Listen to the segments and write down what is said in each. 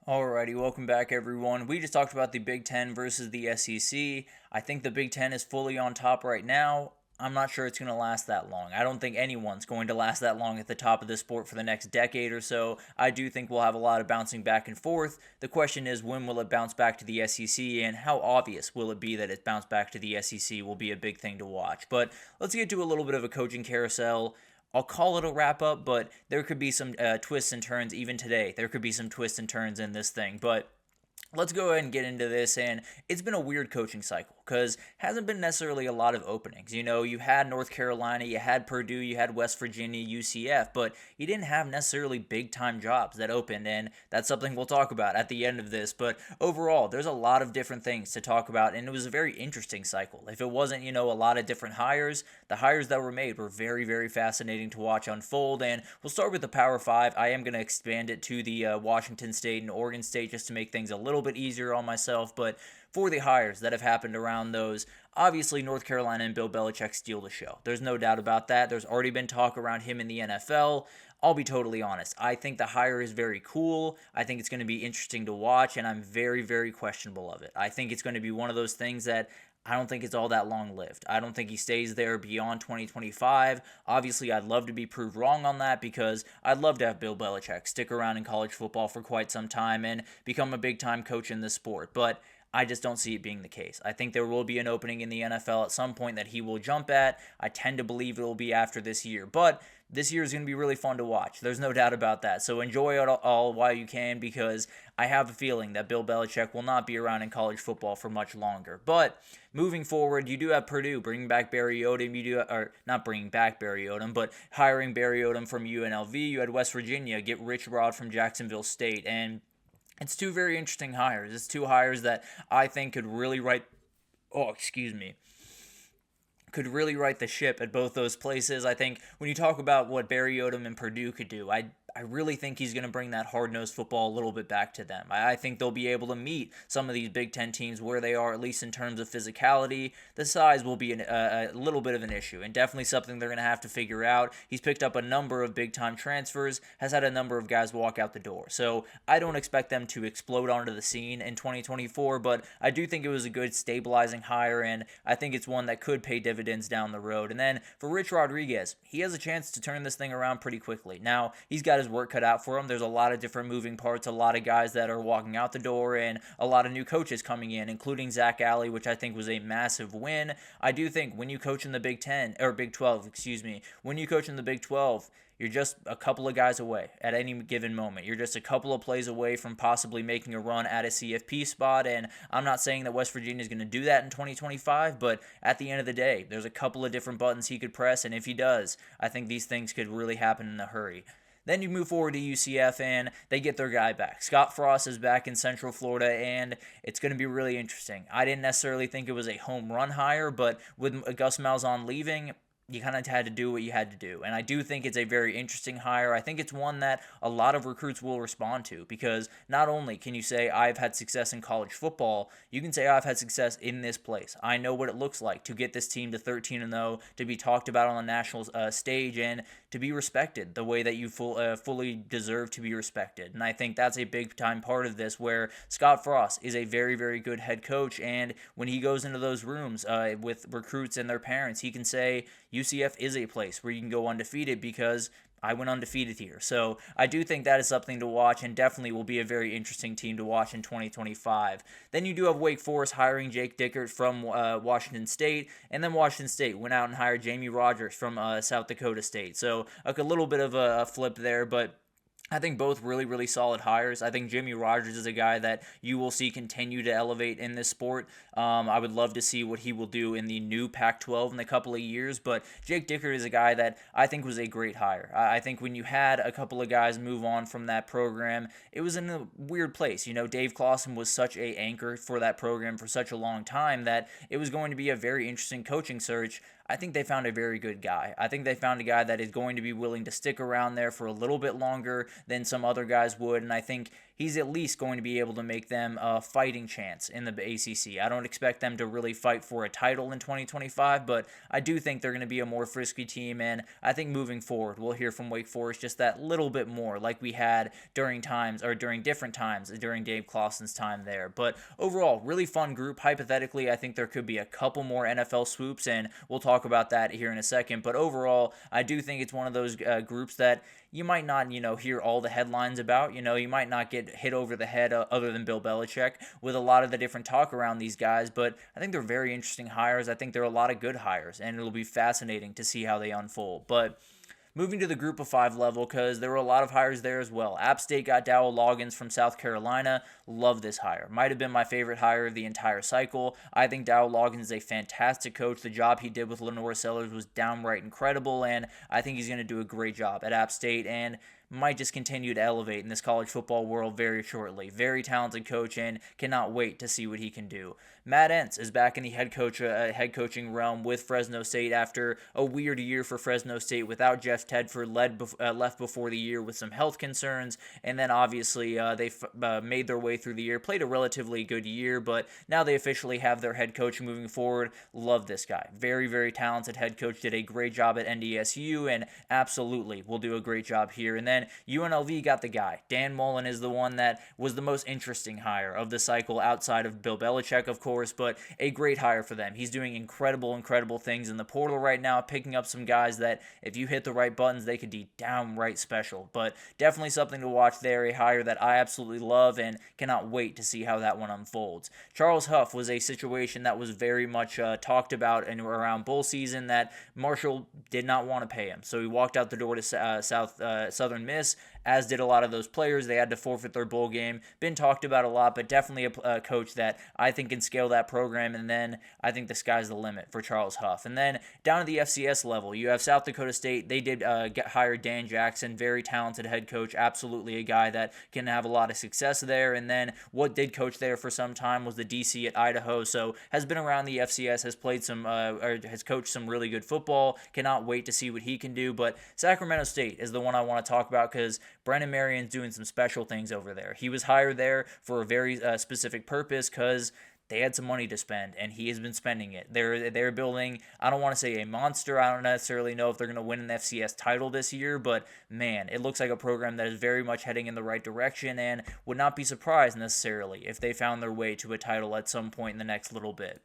Alrighty, welcome back everyone. We just talked about the Big Ten versus the SEC. I think the Big Ten is fully on top right now. I'm not sure it's going to last that long. I don't think anyone's going to last that long at the top of the sport for the next decade or so. I do think we'll have a lot of bouncing back and forth. The question is, when will it bounce back to the SEC, and how obvious will it be that it bounced back to the SEC will be a big thing to watch. But let's get to a little bit of a coaching carousel. I'll call it a wrap up, but there could be some twists and turns even today. There could be some twists and turns in this thing, but let's go ahead and get into this. And it's been a weird coaching cycle because hasn't been necessarily a lot of openings. You know, you had North Carolina, you had Purdue, you had West Virginia, UCF, but you didn't have necessarily big time jobs that opened, and that's something we'll talk about at the end of this. But overall, there's a lot of different things to talk about, and it was a very interesting cycle. If it wasn't, a lot of different hires, the hires that were made were very, very fascinating to watch unfold. And we'll start with the Power Five. I am going to expand it to the Washington State and Oregon State just to make things a little bit easier on myself. But for the hires that have happened around those, obviously North Carolina and Bill Belichick steal the show. There's no doubt about that. There's already been talk around him in the NFL. I'll be totally honest. I think the hire is very cool. I think it's going to be interesting to watch, and I'm very, very questionable of it. I think it's going to be one of those things that I don't think it's all that long-lived. I don't think he stays there beyond 2025. Obviously, I'd love to be proved wrong on that because I'd love to have Bill Belichick stick around in college football for quite some time and become a big-time coach in this sport. But I just don't see it being the case. I think there will be an opening in the NFL at some point that he will jump at. I tend to believe it will be after this year. But this year is going to be really fun to watch. There's no doubt about that. So enjoy it all while you can, because I have a feeling that Bill Belichick will not be around in college football for much longer. But moving forward, you do have Purdue bringing back Barry Odom. Or not bringing back Barry Odom, but hiring Barry Odom from UNLV. You had West Virginia get Rich Rod from Jacksonville State. And it's two very interesting hires. It's two hires that I think could really could really right the ship at both those places. I think when you talk about what Barry Odom and Purdue could do, I really think he's going to bring that hard-nosed football a little bit back to them. I think they'll be able to meet some of these Big Ten teams where they are, at least in terms of physicality. The size will be a little bit of an issue, and definitely something they're going to have to figure out. He's picked up a number of big-time transfers, has had a number of guys walk out the door. So I don't expect them to explode onto the scene in 2024, but I do think it was a good stabilizing hire, and I think it's one that could pay dividends down the road. And then for Rich Rodriguez, he has a chance to turn this thing around pretty quickly. Now, he's got his work cut out for him. There's a lot of different moving parts, a lot of guys that are walking out the door, and a lot of new coaches coming in, including Zach Alley, which I think was a massive win. I do think when you coach in the Big 12, when you coach in the Big 12, you're just a couple of guys away at any given moment. You're just a couple of plays away from possibly making a run at a CFP spot, and I'm not saying that West Virginia is going to do that in 2025, but at the end of the day, there's a couple of different buttons he could press, and if he does, I think these things could really happen in a hurry. Then you move forward to UCF, and they get their guy back. Scott Frost is back in Central Florida, and it's going to be really interesting. I didn't necessarily think it was a home run hire, but with Gus Malzahn leaving, you kind of had to do what you had to do. And I do think it's a very interesting hire. I think it's one that a lot of recruits will respond to, because not only can you say, I've had success in college football, you can say, I've had success in this place. I know what it looks like to get this team to 13-0, to be talked about on the national stage, and to be respected the way that you fully deserve to be respected. And I think that's a big-time part of this, where Scott Frost is a very, very good head coach, and when he goes into those rooms with recruits and their parents, he can say, UCF is a place where you can go undefeated because I went undefeated here. So I do think that is something to watch, and definitely will be a very interesting team to watch in 2025. Then you do have Wake Forest hiring Jake Dickert from Washington State, and then Washington State went out and hired Jamie Rogers from South Dakota State. So like a little bit of a flip there, but I think both really, really solid hires. I think Jimmy Rogers is a guy that you will see continue to elevate in this sport. I would love to see what he will do in the new Pac-12 in a couple of years, but Jake Dickert is a guy that I think was a great hire. I think when you had a couple of guys move on from that program, it was in a weird place. Dave Clawson was such a anchor for that program for such a long time that it was going to be a very interesting coaching search. I think they found a very good guy. I think they found a guy that is going to be willing to stick around there for a little bit longer than some other guys would, and I think he's at least going to be able to make them a fighting chance in the ACC. I don't expect them to really fight for a title in 2025, but I do think they're going to be a more frisky team, and I think moving forward, we'll hear from Wake Forest just that little bit more like we had during different times during Dave Clawson's time there. But overall, really fun group. Hypothetically, I think there could be a couple more NFL swoops, and we'll talk about that here in a second. But overall, I do think it's one of those groups that you might not, hear all the headlines about. You might not get hit over the head other than Bill Belichick with a lot of the different talk around these guys, but I think they're very interesting hires. I think they're a lot of good hires, and it'll be fascinating to see how they unfold. But moving to the group of 5 level, because there were a lot of hires there as well. App State got Dowell Loggins from South Carolina. Love this hire. Might have been my favorite hire of the entire cycle. I think Dowell Loggins is a fantastic coach. The job he did with Lenore Sellers was downright incredible, and I think he's going to do a great job at App State and might just continue to elevate in this college football world very shortly. Very talented coach, and cannot wait to see what he can do. Matt Entz is back in the head coaching realm with Fresno State after a weird year for Fresno State without Jeff Tedford left before the year with some health concerns, and then obviously they made their way through the year, played a relatively good year, but now they officially have their head coach moving forward. Love this guy. Very, very talented head coach, did a great job at NDSU, and absolutely will do a great job here. And then UNLV got the guy. Dan Mullen is the one that was the most interesting hire of the cycle outside of Bill Belichick, of course, but a great hire for them. He's doing incredible things in the portal right now, picking up some guys that if you hit the right buttons, they could be downright special. But definitely something to watch there, a hire that I absolutely love and cannot wait to see how that one unfolds. Charles Huff was a situation that was very much talked about and around bowl season that Marshall did not want to pay him. So he walked out the door to Southern Miss, as did a lot of those players. They had to forfeit their bowl game. Been talked about a lot, but definitely a coach that I think can scale that program, and then I think the sky's the limit for Charles Huff. And then down to the FCS level, you have South Dakota State. They did hire Dan Jackson, very talented head coach, absolutely a guy that can have a lot of success there. And then what did coach there for some time was the DC at Idaho, so has been around the FCS, has played has coached some really good football. Cannot wait to see what he can do. But Sacramento State is the one I want to talk about because Brennan Marion's doing some special things over there. He was hired there for a very specific purpose because they had some money to spend, and he has been spending it. They're building, I don't want to say a monster. I don't necessarily know if they're going to win an FCS title this year, but man, it looks like a program that is very much heading in the right direction, and would not be surprised necessarily if they found their way to a title at some point in the next little bit.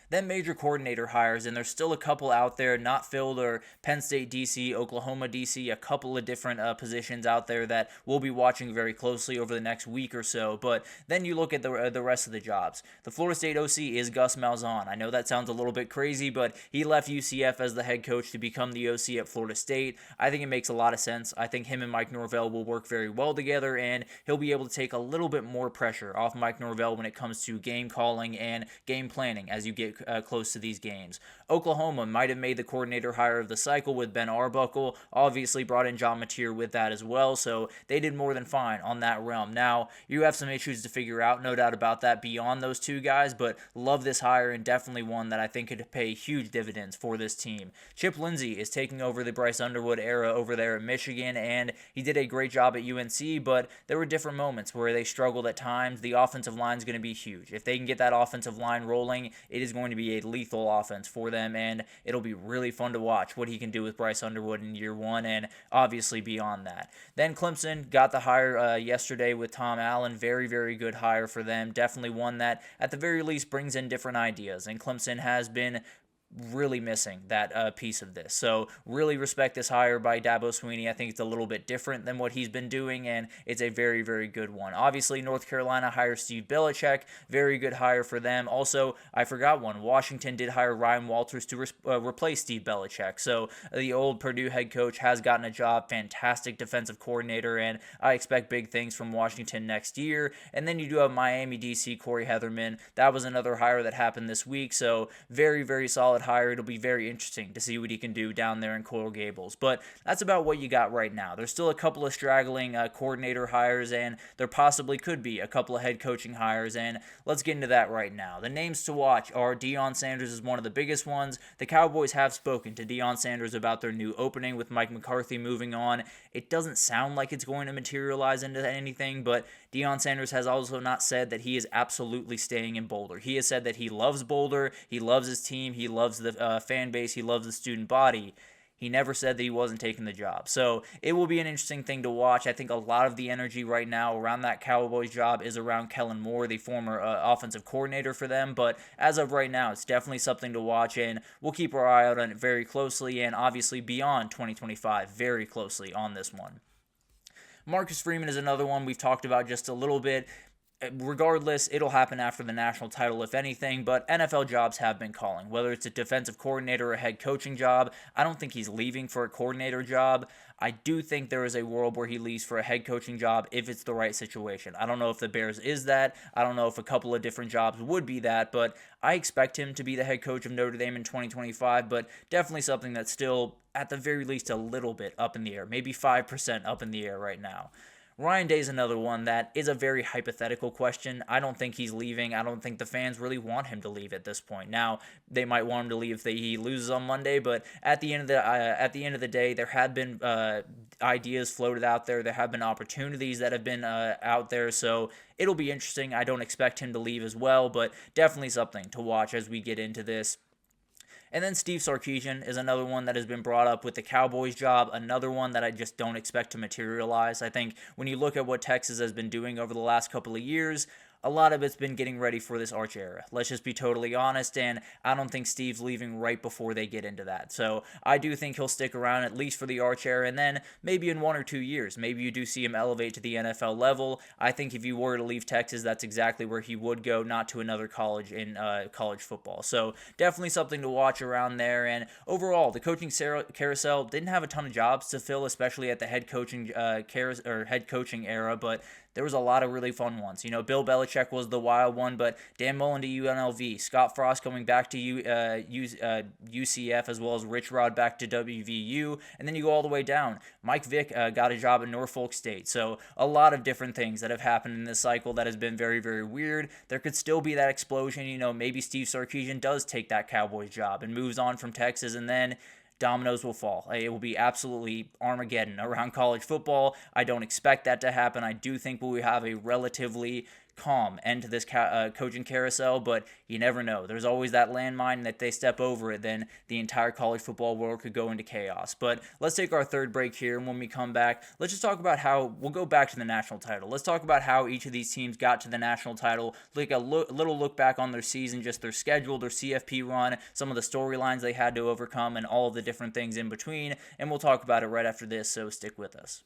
Then major coordinator hires, and there's still a couple out there not filled, or Penn State DC, Oklahoma DC, a couple of different positions out there that we'll be watching very closely over the next week or so. But then you look at the rest of the jobs. The Florida State OC is Gus Malzahn. I know that sounds a little bit crazy, but he left UCF as the head coach to become the OC at Florida State. I think it makes a lot of sense. I think him and Mike Norvell will work very well together, and he'll be able to take a little bit more pressure off Mike Norvell when it comes to game calling and game planning as you get close to these games. Oklahoma might have made the coordinator hire of the cycle with Ben Arbuckle, obviously brought in John Mateer with that as well, so they did more than fine on that realm. Now, you have some issues to figure out, no doubt about that, beyond those two guys, but love this hire and definitely one that I think could pay huge dividends for this team. Chip Lindsey is taking over the Bryce Underwood era over there at Michigan, and he did a great job at UNC, but there were different moments where they struggled at times. The offensive line is going to be huge. If they can get that offensive line rolling, it is going to be a lethal offense for them, and it'll be really fun to watch what he can do with Bryce Underwood in year one and obviously beyond that. Then Clemson got the hire yesterday with Tom Allen. Very, very good hire for them. Definitely one that at the very least brings in different ideas, and Clemson has been really missing that piece of this. So really respect this hire by Dabo Swinney. I think it's a little bit different than what he's been doing, and it's a very, very good one. Obviously, North Carolina hires Steve Belichick. Very good hire for them. Also, I forgot one. Washington did hire Ryan Walters to replace Steve Belichick. So the old Purdue head coach has gotten a job. Fantastic defensive coordinator, and I expect big things from Washington next year. And then you do have Miami DC, Corey Heatherman. That was another hire that happened this week. So very, very solid hire. It'll be very interesting to see what he can do down there in Coral Gables. But that's about what you got right now. There's still a couple of straggling coordinator hires, and there possibly could be a couple of head coaching hires, and let's get into that right now. The names to watch are Deion Sanders is one of the biggest ones. The Cowboys have spoken to Deion Sanders about their new opening with Mike McCarthy moving on. It doesn't sound like it's going to materialize into anything, but Deion Sanders has also not said that he is absolutely staying in Boulder. He has said that he loves Boulder, he loves his team, he loves the fan base, he loves the student body. He never said that he wasn't taking the job. So it will be an interesting thing to watch. I think a lot of the energy right now around that Cowboys job is around Kellen Moore, the former offensive coordinator for them. But as of right now, it's definitely something to watch, and we'll keep our eye out on it very closely, and obviously beyond 2025 very closely on this one. Marcus Freeman is another one we've talked about just a little bit. Regardless, it'll happen after the national title, if anything, but NFL jobs have been calling. Whether it's a defensive coordinator or a head coaching job, I don't think he's leaving for a coordinator job. I do think there is a world where he leaves for a head coaching job if it's the right situation. I don't know if the Bears is that. I don't know if a couple of different jobs would be that, but I expect him to be the head coach of Notre Dame in 2025, but definitely something that's still, at the very least, a little bit up in the air, maybe 5% up in the air right now. Ryan Day is another one that is a very hypothetical question. I don't think he's leaving. I don't think the fans really want him to leave at this point. Now, they might want him to leave if he loses on Monday, but at the end of the day, there have been ideas floated out there. There have been opportunities that have been out there, so it'll be interesting. I don't expect him to leave as well, but definitely something to watch as we get into this. And then Steve Sarkisian is another one that has been brought up with the Cowboys job, another one that I just don't expect to materialize. I think when you look at what Texas has been doing over the last couple of years, a lot of it's been getting ready for this Arch era. Let's just be totally honest, and I don't think Steve's leaving right before they get into that. So I do think he'll stick around at least for the Arch era, and then maybe in 1 or 2 years, maybe you do see him elevate to the NFL level. I think if you were to leave Texas, that's exactly where he would go, not to another college in college football. So definitely something to watch around there. And overall, the coaching carousel didn't have a ton of jobs to fill, especially at the head coaching era, but there was a lot of really fun ones. You know, Bill Belichick was the wild one, but Dan Mullen to UNLV, Scott Frost coming back to UCF, as well as Rich Rod back to WVU, and then you go all the way down. Mike Vick got a job at Norfolk State. So a lot of different things that have happened in this cycle that has been very, very weird. There could still be that explosion. You know, maybe Steve Sarkisian does take that Cowboys job and moves on from Texas, and then dominoes will fall. It will be absolutely Armageddon around college football. I don't expect that to happen. I do think we will have a relatively calm end to this coaching carousel, but you never know. There's always that landmine that they step over it, then the entire college football world could go into chaos. But let's take our third break here, and when we come back, let's just talk about how we'll go back to the national title. Let's talk about how each of these teams got to the national title, like a little look back on their season, just their schedule, their CFP run, some of the storylines they had to overcome, and all of the different things in between, and we'll talk about it right after this, so stick with us.